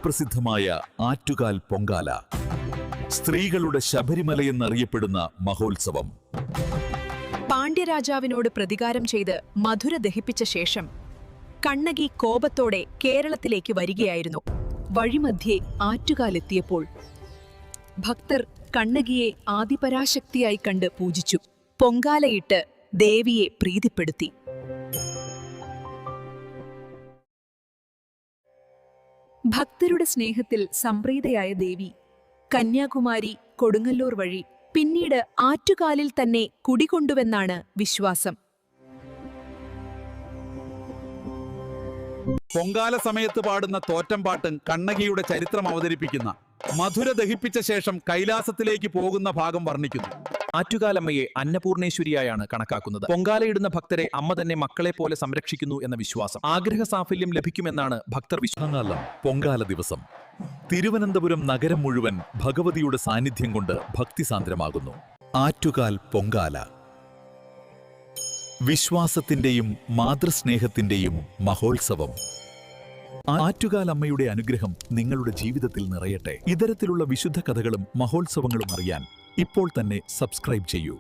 ലോകപ്രസിദ്ധമായ ആറ്റുകാൽ പൊങ്കാല, സ്ത്രീകളുടെ ശബരിമലയെന്നറിയപ്പെടുന്ന മഹോത്സവം. പാണ്ഡ്യരാജാവിനോട് പ്രതികാരം ചെയ്ത് മധുര ദഹിപ്പിച്ച ശേഷം കണ്ണകി കോപത്തോടെ കേരളത്തിലേക്ക് വരികയായിരുന്നു. വഴിമധ്യേ ആറ്റുകാലെത്തിയപ്പോൾ ഭക്തർ കണ്ണകിയെ ആദിപരാശക്തിയായി കണ്ട് പൂജിച്ചു. പൊങ്കാലയിട്ട് ദേവിയെ പ്രീതിപ്പെടുത്തി. ഭക്തരുടെ സ്നേഹത്തിൽ സംപ്രീതയായ ദേവി കന്യാകുമാരി, കൊടുങ്ങല്ലൂർ വഴി പിന്നീട് ആറ്റുകാലിൽ തന്നെ കുടികൊണ്ടുവെന്നാണ് വിശ്വാസം. പൊങ്കാല സമയത്ത് പാടുന്ന തോറ്റംപാട്ടും കണ്ണകിയുടെ ചരിത്രം അവതരിപ്പിക്കുന്ന മധുര ദഹിപ്പിച്ച ശേഷം കൈലാസത്തിലേക്ക് പോകുന്ന ഭാഗം വർണ്ണിക്കുന്നു. ആറ്റുകാലമ്മയെ അന്നപൂർണേശ്വരിയായാണ് കണക്കാക്കുന്നത്. പൊങ്കാലയിടുന്ന ഭക്തരെ അമ്മ തന്നെ മക്കളെ പോലെ സംരക്ഷിക്കുന്നു എന്ന വിശ്വാസം. ആഗ്രഹ സാഫല്യം ലഭിക്കുമെന്നാണ് ഭക്തർ വിശ്വാസം. പൊങ്കാല ദിവസം തിരുവനന്തപുരം നഗരം മുഴുവൻ ഭഗവതിയുടെ സാന്നിധ്യം കൊണ്ട് ഭക്തിസാന്ദ്രമാകുന്നു. ആറ്റുകാൽ പൊങ്കാല വിശ്വാസത്തിന്റെയും മാതൃസ്നേഹത്തിന്റെയും മഹോത്സവം. ആറ്റുകാൽ അമ്മയുടെ അനുഗ്രഹം നിങ്ങളുടെ ജീവിതത്തിൽ നിറയട്ടെ. ഇത്തരത്തിലുള്ള വിശുദ്ധ കഥകളും മഹോത്സവങ്ങളും അറിയാൻ ഇപ്പോൾ തന്നെ സബ്സ്ക്രൈബ് ചെയ്യൂ.